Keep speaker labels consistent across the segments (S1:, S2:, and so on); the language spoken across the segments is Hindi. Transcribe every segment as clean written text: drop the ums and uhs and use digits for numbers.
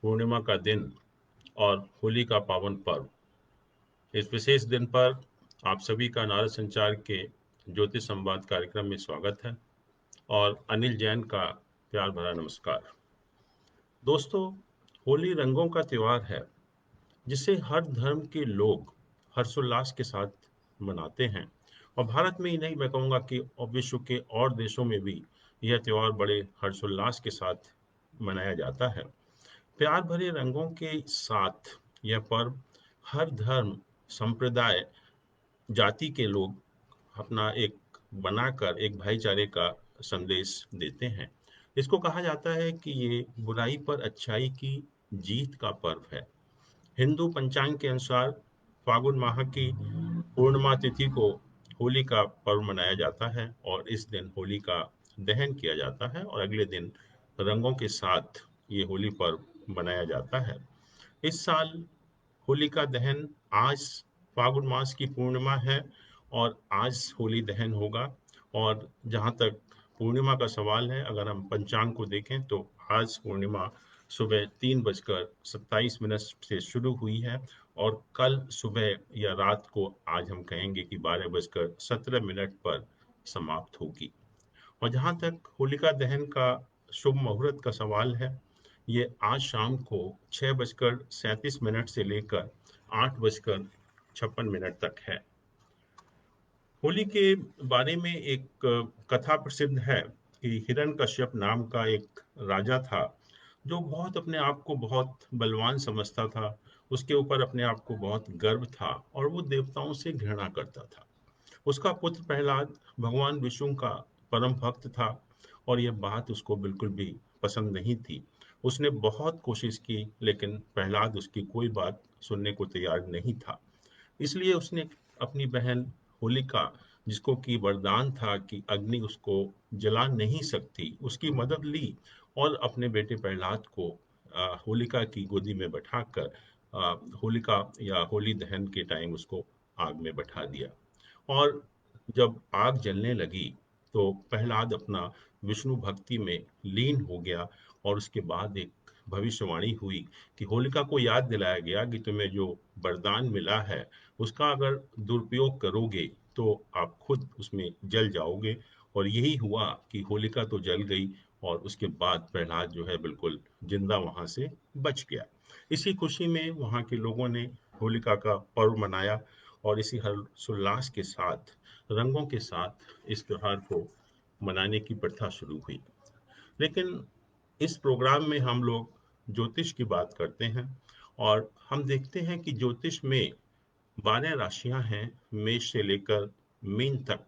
S1: पूर्णिमा का दिन और होली का पावन पर्व। इस विशेष दिन पर आप सभी का नारद संचार के ज्योतिष संवाद कार्यक्रम में स्वागत है और अनिल जैन का प्यार भरा नमस्कार। दोस्तों, होली रंगों का त्योहार है जिसे हर धर्म के लोग हर्षोल्लास के साथ मनाते हैं और भारत में ही नहीं, मैं कहूँगा कि विश्व के और देशों में भी यह त्योहार बड़े हर्षोल्लास के साथ मनाया जाता है। प्यार भरे रंगों के साथ यह पर्व हर धर्म, संप्रदाय, जाति के लोग अपना एक बनाकर एक भाईचारे का संदेश देते हैं। इसको कहा जाता है कि ये बुराई पर अच्छाई की जीत का पर्व है। हिंदू पंचांग के अनुसार फागुन माह की पूर्णिमा तिथि को होली का पर्व मनाया जाता है और इस दिन होली का दहन किया जाता है और अगले दिन रंगों के साथ ये होली पर्व मनाया जाता है। इस साल होली का दहन आज फागुन मास की पूर्णिमा है और आज होली दहन होगा। और जहाँ तक पूर्णिमा का सवाल है, अगर हम पंचांग को देखें तो आज पूर्णिमा सुबह 3:27 से शुरू हुई है और कल सुबह या रात को आज हम कहेंगे कि 12:17 पर समाप्त होगी। और जहाँ तक होलिका दहन का शुभ मुहूर्त का सवाल है, ये आज शाम को 6:37 से लेकर 8:56 तक है। होली के बारे में एक कथा प्रसिद्ध है कि हिरण्यकश्यप नाम का एक राजा था जो बहुत अपने आप को बहुत बलवान समझता था। उसके ऊपर अपने आप को बहुत गर्व था और वो देवताओं से घृणा करता था। उसका पुत्र प्रहलाद भगवान विष्णु का परम भक्त था और यह बात उसको बिल्कुल भी पसंद नहीं थी। उसने बहुत कोशिश की लेकिन प्रहलाद उसकी कोई बात सुनने को तैयार नहीं था। इसलिए उसने अपनी बहन होलिका, जिसको कि वरदान था कि अग्नि उसको जला नहीं सकती, उसकी मदद ली और अपने बेटे प्रहलाद को होलिका की गोदी में बैठाकर होलिका या होली दहन के टाइम उसको आग में बैठा दिया। और जब आग जलने लगी तो प्रहलाद अपना विष्णु भक्ति में लीन हो गया और उसके बाद एक भविष्यवाणी हुई कि होलिका को याद दिलाया गया कि तुम्हें जो वरदान मिला है उसका अगर दुरुपयोग करोगे तो आप खुद उसमें जल जाओगे। और यही हुआ कि होलिका तो जल गई और उसके बाद प्रहलाद जो है बिल्कुल जिंदा वहां से बच गया। इसी खुशी में वहां के लोगों ने होलिका का पर्व मनाया और इसी हर्षोल्लास के साथ, रंगों के साथ इस त्योहार को मनाने की प्रथा शुरू हुई। लेकिन इस प्रोग्राम में हम लोग ज्योतिष की बात करते हैं और हम देखते हैं कि ज्योतिष में 12 राशियां हैं, मेष से लेकर मीन तक।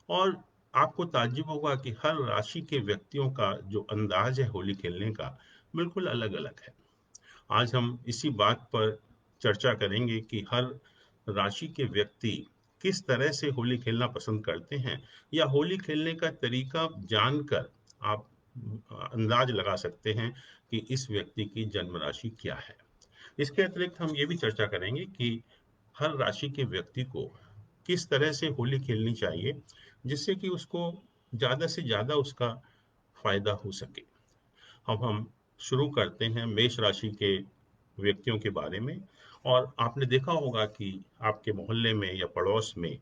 S1: और आपको ताज्जुब होगा कि हर राशि के व्यक्तियों का जो अंदाज है होली खेलने का बिल्कुल अलग अलग है। आज हम इसी बात पर चर्चा करेंगे कि हर राशि के व्यक्ति किस तरह से होली खेलना पसंद करते हैं या होली खेलने का तरीका जानकर आप अंदाज लगा सकते हैं कि इस व्यक्ति की जन्म राशि क्या है। इसके अतिरिक्त हम ये भी चर्चा करेंगे कि हर राशि के व्यक्ति को किस तरह से होली खेलनी चाहिए जिससे कि उसको ज़्यादा से ज़्यादा उसका फायदा हो सके। अब हम शुरू करते हैं मेष राशि के व्यक्तियों के बारे में। और आपने देखा होगा कि आपके मोहल्ले में या पड़ोस में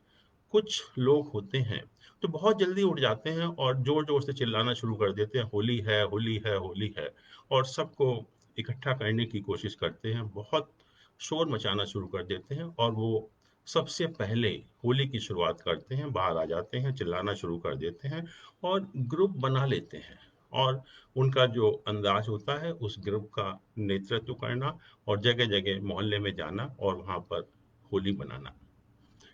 S1: कुछ लोग होते हैं जो बहुत जल्दी उठ जाते हैं और जोर जोर से चिल्लाना शुरू कर देते हैं, होली है, होली है, होली है। और सबको इकट्ठा करने की कोशिश करते हैं, बहुत शोर मचाना शुरू कर देते हैं और वो सबसे पहले होली की शुरुआत करते हैं, बाहर आ जाते हैं, चिल्लाना शुरू कर देते हैं और ग्रुप बना लेते हैं। और उनका जो अंदाज होता है उस ग्रुप का नेतृत्व करना और जगह जगह मोहल्ले में जाना और वहां पर होली बनाना।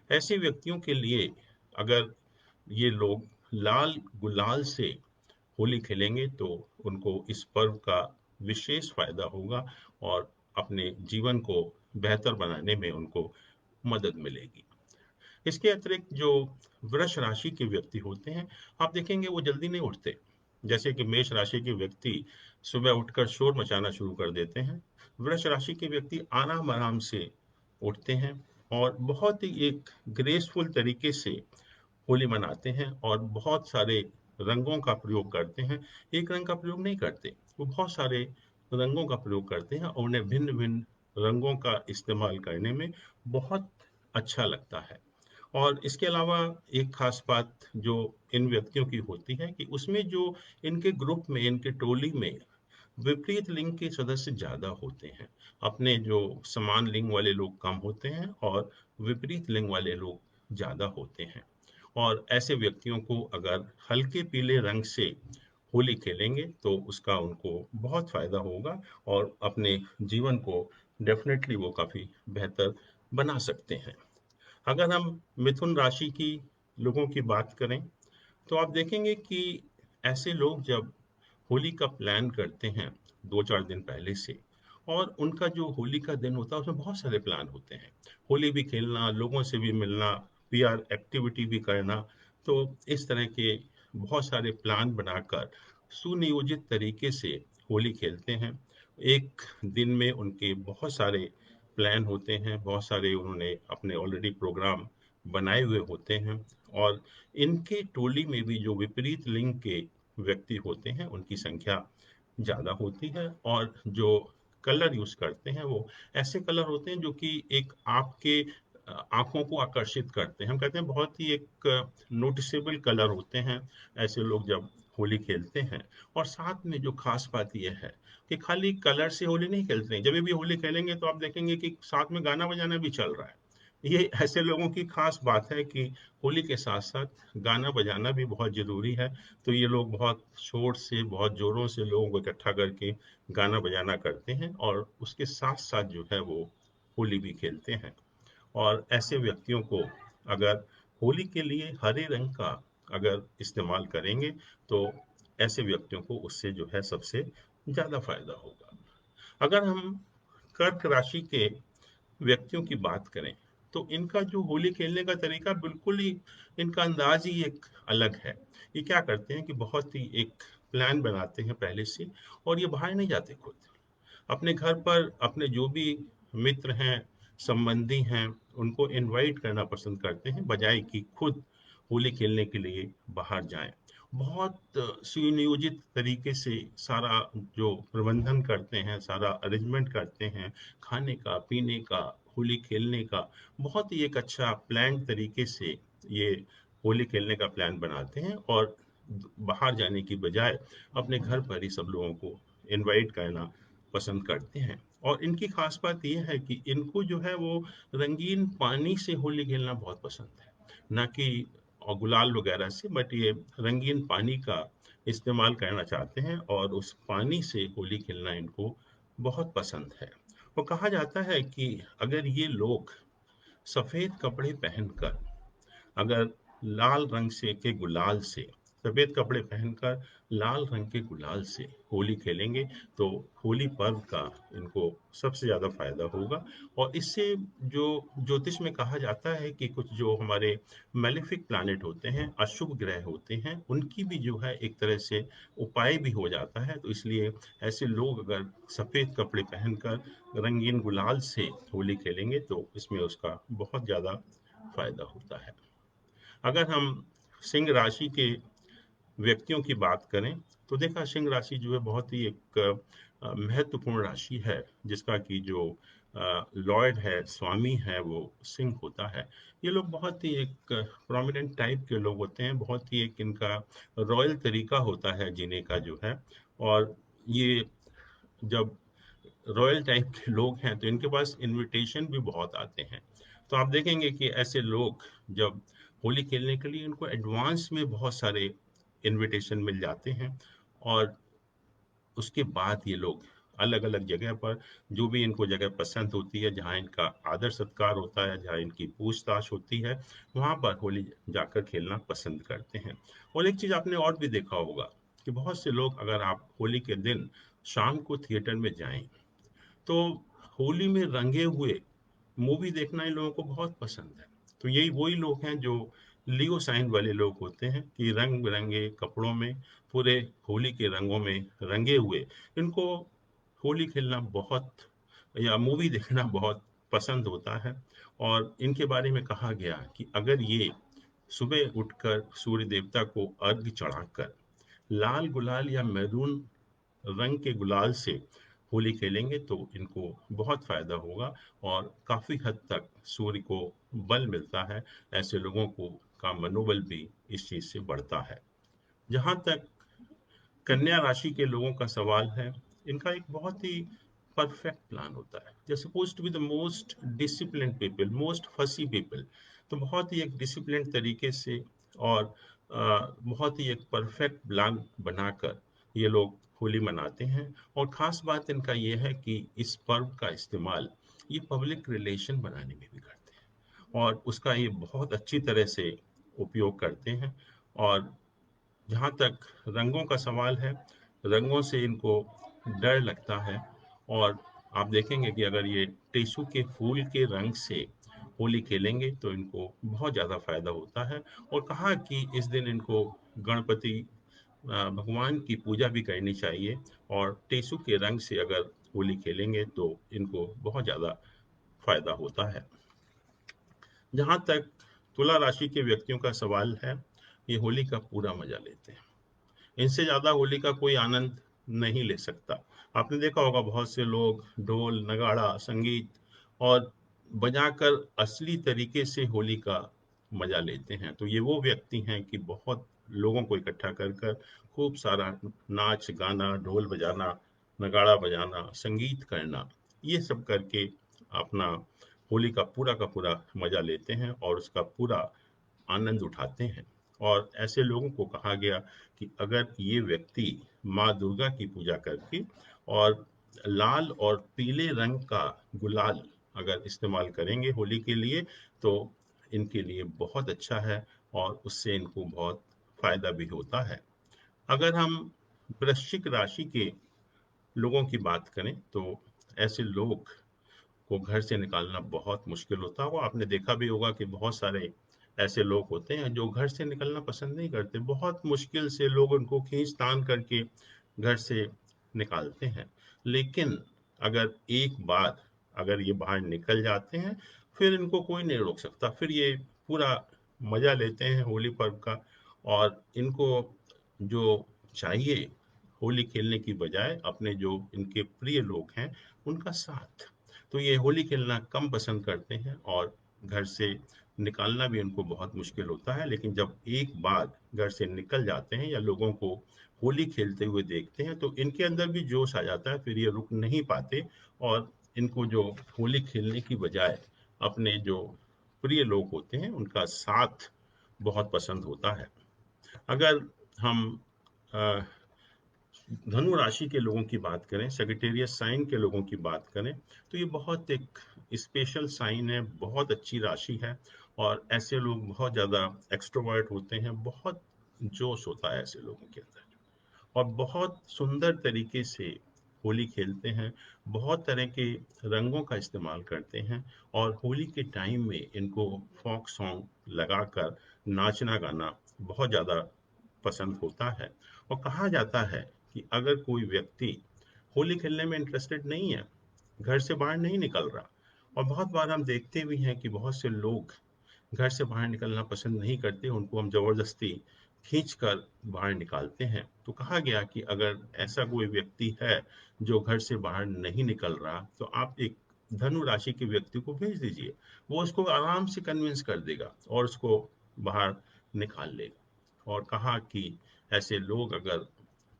S1: ऐसे व्यक्तियों के लिए अगर ये लोग लाल गुलाल से होली खेलेंगे तो उनको इस पर्व का विशेष फायदा होगा और अपने जीवन को बेहतर बनाने में उनको मदद मिलेगी। इसके अतिरिक्त जो वृष राशि के व्यक्ति होते हैं, आप देखेंगे वो जल्दी नहीं उठते। जैसे कि मेष राशि के व्यक्ति सुबह उठकर शोर मचाना शुरू कर देते हैं, वृष राशि के व्यक्ति आराम आराम से उठते हैं और बहुत ही एक ग्रेसफुल तरीके से होली मनाते हैं और बहुत सारे रंगों का प्रयोग करते हैं। एक रंग का प्रयोग नहीं करते, वो बहुत सारे रंगों का प्रयोग करते हैं और उन्हें भिन्न-भिन्न रंगों का इस्तेमाल करने में बहुत अच्छा लगता है। और इसके अलावा एक ख़ास बात जो इन व्यक्तियों की होती है कि उसमें जो इनके ग्रुप में, इनके टोली में विपरीत लिंग के सदस्य ज़्यादा होते हैं। अपने जो समान लिंग वाले लोग कम होते हैं और विपरीत लिंग वाले लोग ज़्यादा होते हैं। और ऐसे व्यक्तियों को अगर हल्के पीले रंग से होली खेलेंगे तो उसका उनको बहुत फ़ायदा होगा और अपने जीवन को डेफ़िनेटली वो काफ़ी बेहतर बना सकते हैं। अगर हम मिथुन राशि की लोगों की बात करें, तो आप देखेंगे कि ऐसे लोग जब होली का प्लान करते हैं 2-4 दिन पहले से और उनका जो होली का दिन होता है उसमें बहुत सारे प्लान होते हैं। होली भी खेलना, लोगों से भी मिलना, पीआर एक्टिविटी भी करना, तो इस तरह के बहुत सारे प्लान बनाकर सुनियोजित तरीके से होली खेलते हैं। एक दिन में उनके बहुत सारे प्लान होते हैं, बहुत सारे उन्होंने अपने ऑलरेडी प्रोग्राम बनाए हुए होते हैं और इनके टोली में भी जो विपरीत लिंग के व्यक्ति होते हैं उनकी संख्या ज़्यादा होती है और जो कलर यूज़ करते हैं वो ऐसे कलर होते हैं जो कि एक आपके आँखों को आकर्षित करते हैं। हम कहते हैं बहुत ही एक नोटिसेबल कलर होते हैं ऐसे लोग जब होली खेलते हैं। और साथ में जो ख़ास बात ये है कि खाली कलर से होली नहीं खेलते हैं। जब भी होली खेलेंगे तो आप देखेंगे कि साथ में गाना बजाना भी चल रहा है। ये ऐसे लोगों की ख़ास बात है कि होली के साथ-साथ गाना बजाना भी बहुत ज़रूरी है। तो ये लोग बहुत शोर से, बहुत ज़ोरों से लोगों को इकट्ठा करके गाना बजाना करते हैं और उसके साथ-साथ जो है वो होली भी खेलते हैं। और ऐसे व्यक्तियों को अगर होली के लिए हरे रंग का अगर इस्तेमाल करेंगे तो ऐसे व्यक्तियों को उससे जो है सबसे ज़्यादा फ़ायदा होगा। अगर हम कर्क राशि के व्यक्तियों की बात करें, तो इनका जो होली खेलने का तरीका बिल्कुल ही इनका अंदाज़ ही एक अलग है। ये क्या करते हैं कि बहुत ही एक प्लान बनाते हैं पहले से और ये बाहर नहीं जाते खुद। अपने घर पर अपने जो भी मित्र हैं, संबंधी हैं, उनको इनवाइट करना पसंद करते हैं, बजाए कि खुद होली खेलने के लिए बाहर जाएँ। बहुत सुनियोजित तरीके से सारा जो प्रबंधन करते हैं, सारा अरेंजमेंट करते हैं, खाने का, पीने का, होली खेलने का, बहुत ही एक अच्छा प्लान्ड तरीके से ये होली खेलने का प्लान बनाते हैं और बाहर जाने की बजाय अपने घर पर ही सब लोगों को इनवाइट करना पसंद करते हैं। और इनकी खास बात ये है कि इनको जो है वो रंगीन पानी से होली खेलना बहुत पसंद है, ना कि गुलाल वगैरह से, बट ये रंगीन पानी का इस्तेमाल करना चाहते हैं और उस पानी से होली खेलना इनको बहुत पसंद है। वो कहा जाता है कि अगर ये लोग सफ़ेद कपड़े पहनकर अगर लाल रंग से के गुलाल से सफ़ेद कपड़े पहनकर लाल रंग के गुलाल से होली खेलेंगे तो होली पर्व का इनको सबसे ज़्यादा फ़ायदा होगा। और इससे जो ज्योतिष में कहा जाता है कि कुछ जो हमारे मैलेफिक प्लैनेट होते हैं, अशुभ ग्रह होते हैं, उनकी भी जो है एक तरह से उपाय भी हो जाता है। तो इसलिए ऐसे लोग अगर सफ़ेद कपड़े पहनकर रंगीन गुलाल से होली खेलेंगे तो इसमें उसका बहुत ज़्यादा फ़ायदा होता है। अगर हम सिंह राशि के व्यक्तियों की बात करें, तो देखा सिंह राशि जो है बहुत ही एक महत्वपूर्ण राशि है, जिसका कि जो लॉर्ड है, स्वामी है, वो सिंह होता है। ये लोग बहुत ही एक प्रोमिनेंट टाइप के लोग होते हैं, बहुत ही एक इनका रॉयल तरीका होता है जीने का जो है। और ये जब रॉयल टाइप के लोग हैं तो इनके पास इनविटेशन भी बहुत आते हैं। तो आप देखेंगे कि ऐसे लोग जब होली खेलने के लिए इनको एडवांस में बहुत सारे इनविटेशन मिल जाते हैं और उसके बाद ये लोग अलग-अलग जगह पर जो भी इनको जगह पसंद होती है, जहाँ इनका आदर-सत्कार होता है, जहाँ इनकी पूछ-ताछ होती है, वहाँ पर होली जाकर खेलना पसंद करते हैं। और एक चीज़ आपने और भी देखा होगा कि बहुत से लोग अगर आप होली के दिन शाम को थिएटर में जाएँ तो होली में रंगे हुए मूवी देखना इन लोगों को बहुत पसंद है। तो यही वही लोग हैं जो लियो साइन वाले लोग होते हैं कि रंग बिरंगे कपड़ों में पूरे होली के रंगों में रंगे हुए इनको होली खेलना बहुत या मूवी देखना बहुत पसंद होता है। और इनके बारे में कहा गया कि अगर ये सुबह उठकर सूर्य देवता को अर्घ्य चढ़ाकर लाल गुलाल या मैरून रंग के गुलाल से होली खेलेंगे तो इनको बहुत फ़ायदा होगा और काफ़ी हद तक सूर्य को बल मिलता है। ऐसे लोगों को का मनोबल भी इस चीज़ से बढ़ता है। जहाँ तक कन्या राशि के लोगों का सवाल है, इनका एक बहुत ही परफेक्ट प्लान होता है। They are supposed to be the most disciplined people, most fussy people. तो बहुत ही एक डिसिप्लिन्ड तरीके से और बहुत ही एक परफेक्ट प्लान बनाकर ये लोग होली मनाते हैं। और ख़ास बात इनका ये है कि इस पर्व का इस्तेमाल ये पब्लिक रिलेशन बनाने में भी करते हैं और उसका ये बहुत अच्छी तरह से उपयोग करते हैं। और जहाँ तक रंगों का सवाल है, रंगों से इनको डर लगता है और आप देखेंगे कि अगर ये टेसू के फूल के रंग से होली खेलेंगे तो इनको बहुत ज़्यादा फायदा होता है। और कहा कि इस दिन इनको गणपति भगवान की पूजा भी करनी चाहिए और टेसू के रंग से अगर होली खेलेंगे तो इनको बहुत ज़्यादा फायदा होता है। जहाँ तक तुला राशि के व्यक्तियों का सवाल है, ये होली का पूरा मजा लेते हैं। इनसे ज़्यादा होली का कोई आनंद नहीं ले सकता। आपने देखा होगा बहुत से लोग ढोल, नगाड़ा, संगीत और बजाकर असली तरीके से होली का मजा लेते हैं। तो ये वो व्यक्ति हैं कि बहुत लोगों को इकट्ठा कर कर खूब सारा नाच, गाना, ढोल बजाना, नगाड़ा बजाना, संगीत करना, ये सब करके अपना होली का पूरा मजा लेते हैं और उसका पूरा आनंद उठाते हैं। और ऐसे लोगों को कहा गया कि अगर ये व्यक्ति माँ दुर्गा की पूजा करके और लाल और पीले रंग का गुलाल अगर इस्तेमाल करेंगे होली के लिए तो इनके लिए बहुत अच्छा है और उससे इनको बहुत फायदा भी होता है। अगर हम वृश्चिक राशि के लोगों की बात करें तो ऐसे लोग को घर से निकालना बहुत मुश्किल होता होगा। आपने देखा भी होगा कि बहुत सारे ऐसे लोग होते हैं जो घर से निकलना पसंद नहीं करते। बहुत मुश्किल से लोग उनको खींच-तान करके घर से निकालते हैं। लेकिन अगर एक बार अगर ये बाहर निकल जाते हैं, फिर इनको कोई नहीं रोक सकता। फिर ये पूरा मज़ा लेते हैं होली पर्व का और इनको जो चाहिए होली खेलने की बजाय अपने जो इनके प्रिय लोग हैं, उनका साथ। तो ये होली खेलना कम पसंद करते हैं और घर से निकालना भी उनको बहुत मुश्किल होता है। लेकिन जब एक बार घर से निकल जाते हैं या लोगों को होली खेलते हुए देखते हैं तो इनके अंदर भी जोश आ जाता है। फिर ये रुक नहीं पाते और इनको जो होली खेलने की बजाय अपने जो प्रिय लोग होते हैं उनका साथ बहुत पसंद होता है। अगर हम अ, धनु राशि के लोगों की बात करें, सजिटेरियस साइन के लोगों की बात करें, तो ये बहुत एक स्पेशल साइन है, बहुत अच्छी राशि है और ऐसे लोग बहुत ज़्यादा एक्सट्रोवर्ट होते हैं, बहुत जोश होता है ऐसे लोगों के अंदर और बहुत सुंदर तरीके से होली खेलते हैं, बहुत तरह के रंगों का इस्तेमाल करते हैं और होली के टाइम में इनको फ़ोक सॉन्ग लगाकर नाचना-गाना बहुत ज़्यादा पसंद होता है। और कहा जाता है कि अगर कोई व्यक्ति होली खेलने में इंटरेस्टेड नहीं है, घर से बाहर नहीं निकल रहा और बहुत बार हम देखते भी हैं कि बहुत से लोग घर से बाहर निकलना पसंद नहीं करते, उनको हम ज़बरदस्ती खींच कर बाहर निकालते हैं। तो कहा गया कि अगर ऐसा कोई व्यक्ति है जो घर से बाहर नहीं निकल रहा, तो आप एक धनु राशि के व्यक्ति को भेज दीजिए। वो उसको आराम से कन्विंस कर देगा और उसको बाहर निकाल लेगा। और कहा कि ऐसे लोग अगर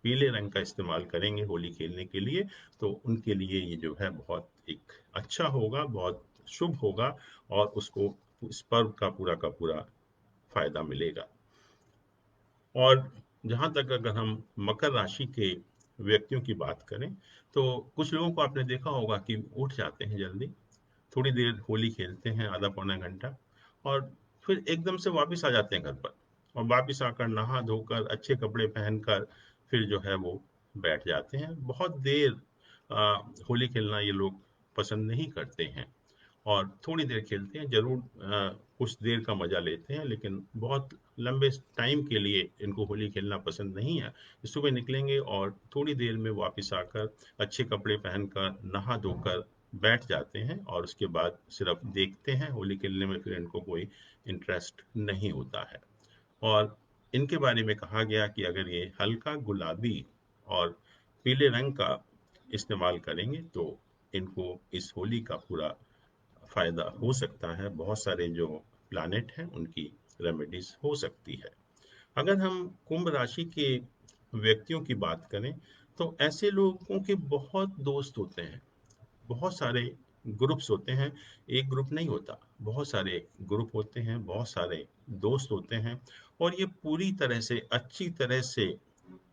S1: पीले रंग का इस्तेमाल करेंगे होली खेलने के लिए, तो उनके लिए ये जो है बहुत एक अच्छा होगा, बहुत शुभ होगा और उसको इस पर्व का पूरा फायदा मिलेगा। और जहाँ तक अगर हम मकर राशि के व्यक्तियों की बात करें, तो कुछ लोगों को आपने देखा होगा कि उठ जाते हैं जल्दी, थोड़ी देर होली खेलते हैं आधा पौना घंटा और फिर एकदम से वापस आ जाते हैं घर पर और वापस आकर नहा धोकर अच्छे कपड़े पहनकर फिर जो है वो बैठ जाते हैं। बहुत देर होली खेलना ये लोग पसंद नहीं करते हैं और थोड़ी देर खेलते हैं जरूर, कुछ देर का मजा लेते हैं लेकिन बहुत लंबे टाइम के लिए इनको होली खेलना पसंद नहीं है। सुबह निकलेंगे और थोड़ी देर में वापस आकर अच्छे कपड़े पहनकर नहा धोकर बैठ जाते हैं और उसके बाद सिर्फ देखते हैं होली खेलने में, फिर इनको कोई इंटरेस्ट नहीं होता है। और इनके बारे में कहा गया कि अगर ये हल्का गुलाबी और पीले रंग का इस्तेमाल करेंगे तो इनको इस होली का पूरा फ़ायदा हो सकता है। बहुत सारे जो प्लैनेट हैं उनकी रेमेडीज़ हो सकती है। अगर हम कुंभ राशि के व्यक्तियों की बात करें तो ऐसे लोगों के बहुत दोस्त होते हैं, बहुत सारे ग्रुप्स होते हैं, एक ग्रुप नहीं होता, बहुत सारे ग्रुप होते हैं, बहुत सारे दोस्त होते हैं और ये पूरी तरह से अच्छी तरह से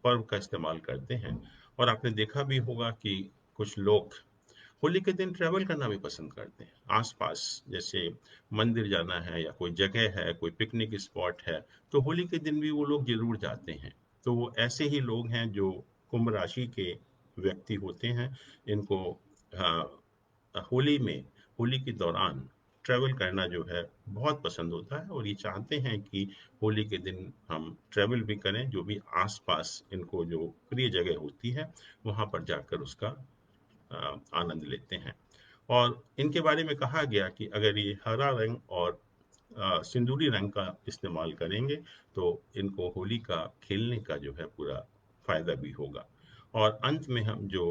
S1: पर्व का इस्तेमाल करते हैं। और आपने देखा भी होगा कि कुछ लोग होली के दिन ट्रैवल करना भी पसंद करते हैं आसपास, जैसे मंदिर जाना है या कोई जगह है, कोई पिकनिक स्पॉट है, तो होली के दिन भी वो लोग जरूर जाते हैं। तो वो ऐसे ही लोग हैं जो कुंभ राशि के व्यक्ति होते हैं। इनको होली में, होली के दौरान ट्रैवल करना जो है बहुत पसंद होता है और ये चाहते हैं कि होली के दिन हम ट्रैवल भी करें, जो भी आसपास इनको जो प्रिय जगह होती है वहाँ पर जाकर उसका आनंद लेते हैं। और इनके बारे में कहा गया कि अगर ये हरा रंग और सिंदूरी रंग का इस्तेमाल करेंगे तो इनको होली का खेलने का जो है पूरा फायदा भी होगा। और अंत में हम जो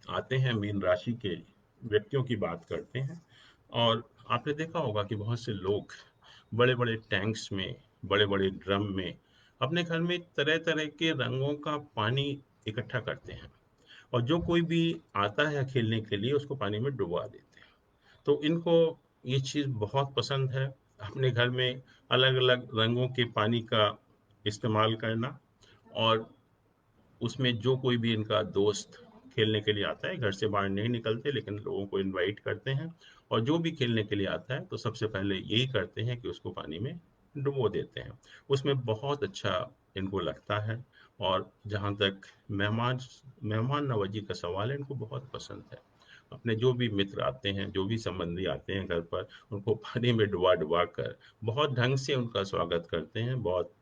S1: आते हैं मीन राशि के व्यक्तियों की बात करते हैं। और आपने देखा होगा कि बहुत से लोग बड़े बड़े टैंक्स में, बड़े बड़े ड्रम में अपने घर में तरह तरह के रंगों का पानी इकट्ठा करते हैं और जो कोई भी आता है खेलने के लिए उसको पानी में डुबा देते हैं। तो इनको ये चीज़ बहुत पसंद है, अपने घर में अलग अलग रंगों के पानी का इस्तेमाल करना। और उसमें जो कोई भी इनका दोस्त खेलने के लिए आता है, घर से बाहर नहीं निकलते लेकिन लोगों को इनवाइट करते हैं और जो भी खेलने के लिए आता है तो सबसे पहले यही करते हैं कि उसको पानी में डुबो देते हैं। उसमें बहुत अच्छा इनको लगता है। और जहाँ तक मेहमान मेहमान नवाजी का सवाल है, इनको बहुत पसंद है। अपने जो भी मित्र आते हैं, जो भी संबंधी आते हैं घर पर, उनको पानी में डुबा डुबा कर बहुत ढंग से उनका स्वागत करते हैं, बहुत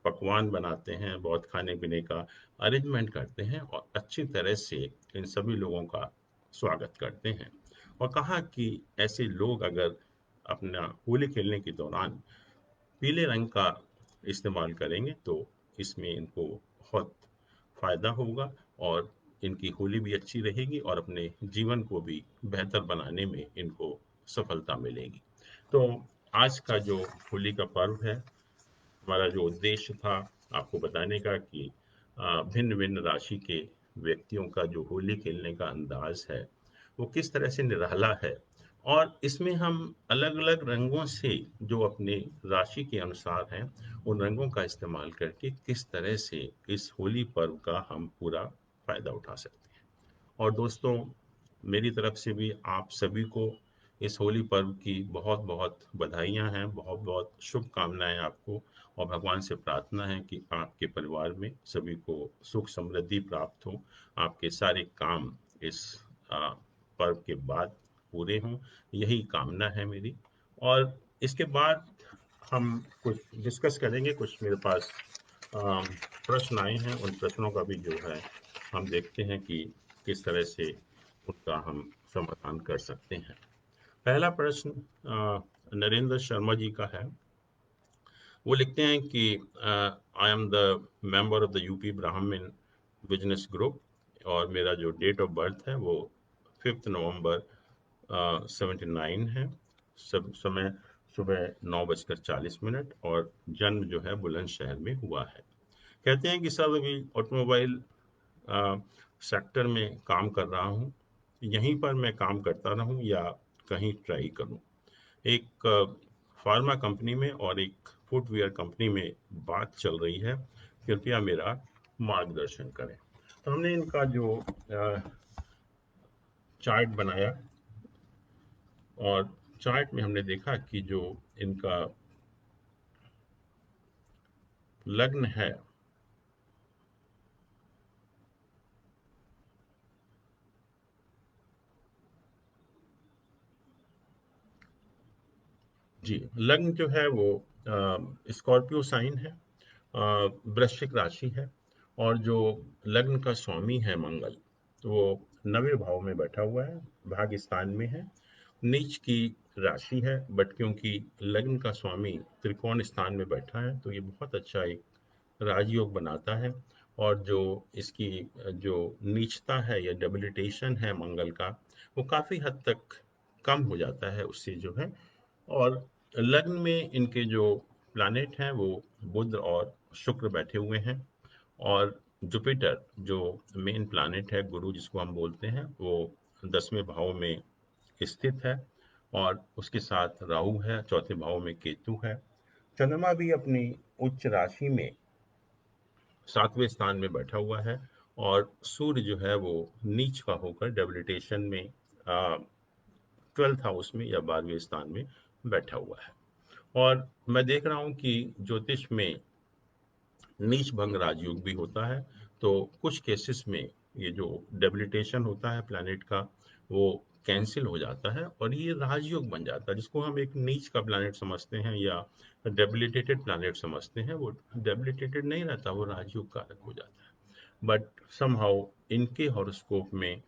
S1: पकवान बनाते हैं, बहुत खाने पीने का अरेंजमेंट करते हैं और अच्छी तरह से इन सभी लोगों का स्वागत करते हैं। और कहा कि ऐसे लोग अगर अपना होली खेलने के दौरान पीले रंग का इस्तेमाल करेंगे तो इसमें इनको बहुत फायदा होगा और इनकी होली भी अच्छी रहेगी और अपने जीवन को भी बेहतर बनाने में इनको सफलता मिलेगी। तो आज का जो होली का पर्व है, हमारा जो उद्देश्य था आपको बताने का कि भिन्न भिन्न राशि के व्यक्तियों का जो होली खेलने का अंदाज है वो किस तरह से निराला है। और इसमें हम अलग अलग रंगों से जो अपने राशि के अनुसार हैं उन रंगों का इस्तेमाल करके किस तरह से इस होली पर्व का हम पूरा फायदा उठा सकते हैं। और दोस्तों, मेरी तरफ से भी आप सभी को इस होली पर्व की बहुत बहुत बधाइयाँ हैं, बहुत बहुत शुभकामनाएं आपको। और भगवान से प्रार्थना है कि आपके परिवार में सभी को सुख समृद्धि प्राप्त हो, आपके सारे काम इस पर्व के बाद पूरे हों, यही कामना है मेरी। और इसके बाद हम कुछ डिस्कस करेंगे, कुछ मेरे पास अ, प्रश्न आए हैं, उन प्रश्नों का भी जो है हम देखते हैं कि किस तरह से उसका हम समाधान कर सकते हैं। पहला प्रश्न नरेंद्र शर्मा जी का है। वो लिखते हैं कि I am the member of the UP ब्राह्मण बिजनेस ग्रुप और मेरा जो डेट ऑफ बर्थ है वो 5 नवंबर 79 है। सब समय सुबह 9:40 और जन्म जो है बुलंदशहर में हुआ है। कहते हैं कि सर अभी ऑटोमोबाइल सेक्टर में काम कर रहा हूँ, यहीं पर मैं काम करता रहूँ या कहीं ट्राई करूँ। एक फार्मा कंपनी में और एक फुटवियर कंपनी में बात चल रही है, कृपया मेरा मार्गदर्शन करें। तो हमने इनका जो चार्ट बनाया और चार्ट में हमने देखा कि जो इनका लग्न है, जी लग्न जो है वो स्कॉर्पियो साइन है, वृश्चिक राशि है। और जो लग्न का स्वामी है मंगल, तो वो 9वें भाव में बैठा हुआ है, भाग्य स्थान में है। नीच की राशि है, बट क्योंकि लग्न का स्वामी त्रिकोण स्थान में बैठा है तो ये बहुत अच्छा एक राजयोग बनाता है। और जो इसकी जो नीचता है या डेबिलिटेशन है मंगल का, वो काफ़ी हद तक कम हो जाता है उससे जो है। और लग्न में इनके जो प्लैनेट हैं वो बुध और शुक्र बैठे हुए हैं। और जुपिटर जो मेन प्लैनेट है, गुरु जिसको हम बोलते हैं, वो 10वें भाव में स्थित है। और उसके साथ राहु है, चौथे भाव में केतु है। चंद्रमा भी अपनी उच्च राशि में 7वें स्थान में बैठा हुआ है। और सूर्य जो है वो नीच का होकर डेबिलिटेशन में 12th हाउस में या 12वें स्थान में बैठा हुआ है। और मैं देख रहा हूँ कि ज्योतिष में नीच भंग राजयोग भी होता है। तो कुछ केसेस में ये जो डेबिलिटेशन होता है प्लैनेट का, वो कैंसिल हो जाता है और ये राजयोग बन जाता है, जिसको हम एक नीच का प्लैनेट समझते हैं या डेबिलिटेटेड प्लैनेट समझते हैं। वो डेबिलिटेटेड नहीं रहता, वो राजयोग कारक हो जाता है। बट समहाउ इनके हॉरोस्कोप में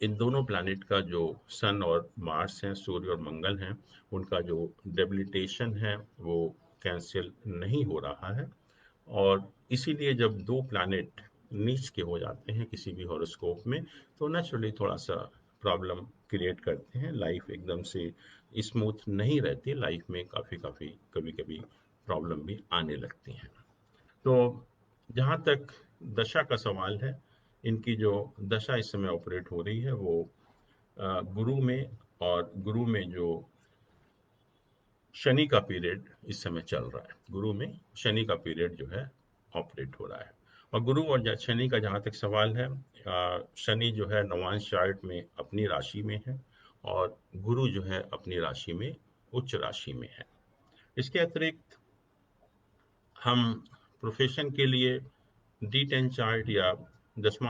S1: इन दोनों प्लैनेट का जो सन और मार्स हैं, सूर्य और मंगल हैं, उनका जो डेबिलिटेशन है वो कैंसिल नहीं हो रहा है। और इसीलिए जब दो प्लैनेट नीच के हो जाते हैं किसी भी हॉरोस्कोप में, तो नेचुरली थोड़ा सा प्रॉब्लम क्रिएट करते हैं। लाइफ एकदम से स्मूथ नहीं रहती, लाइफ में काफ़ी काफ़ी कभी कभी प्रॉब्लम भी आने लगती हैं। तो जहाँ तक दशा का सवाल है, इनकी जो दशा इस समय ऑपरेट हो रही है वो गुरु में, और गुरु में जो शनि का पीरियड इस समय चल रहा है, गुरु में शनि का पीरियड जो है ऑपरेट हो रहा है। और गुरु और शनि का जहाँ तक सवाल है, शनि जो है नवांश चार्ट में अपनी राशि में है, और गुरु जो है अपनी राशि में उच्च राशि में है। इसके अतिरिक्त हम प्रोफेशन के लिए D10 चार्ट या 10वां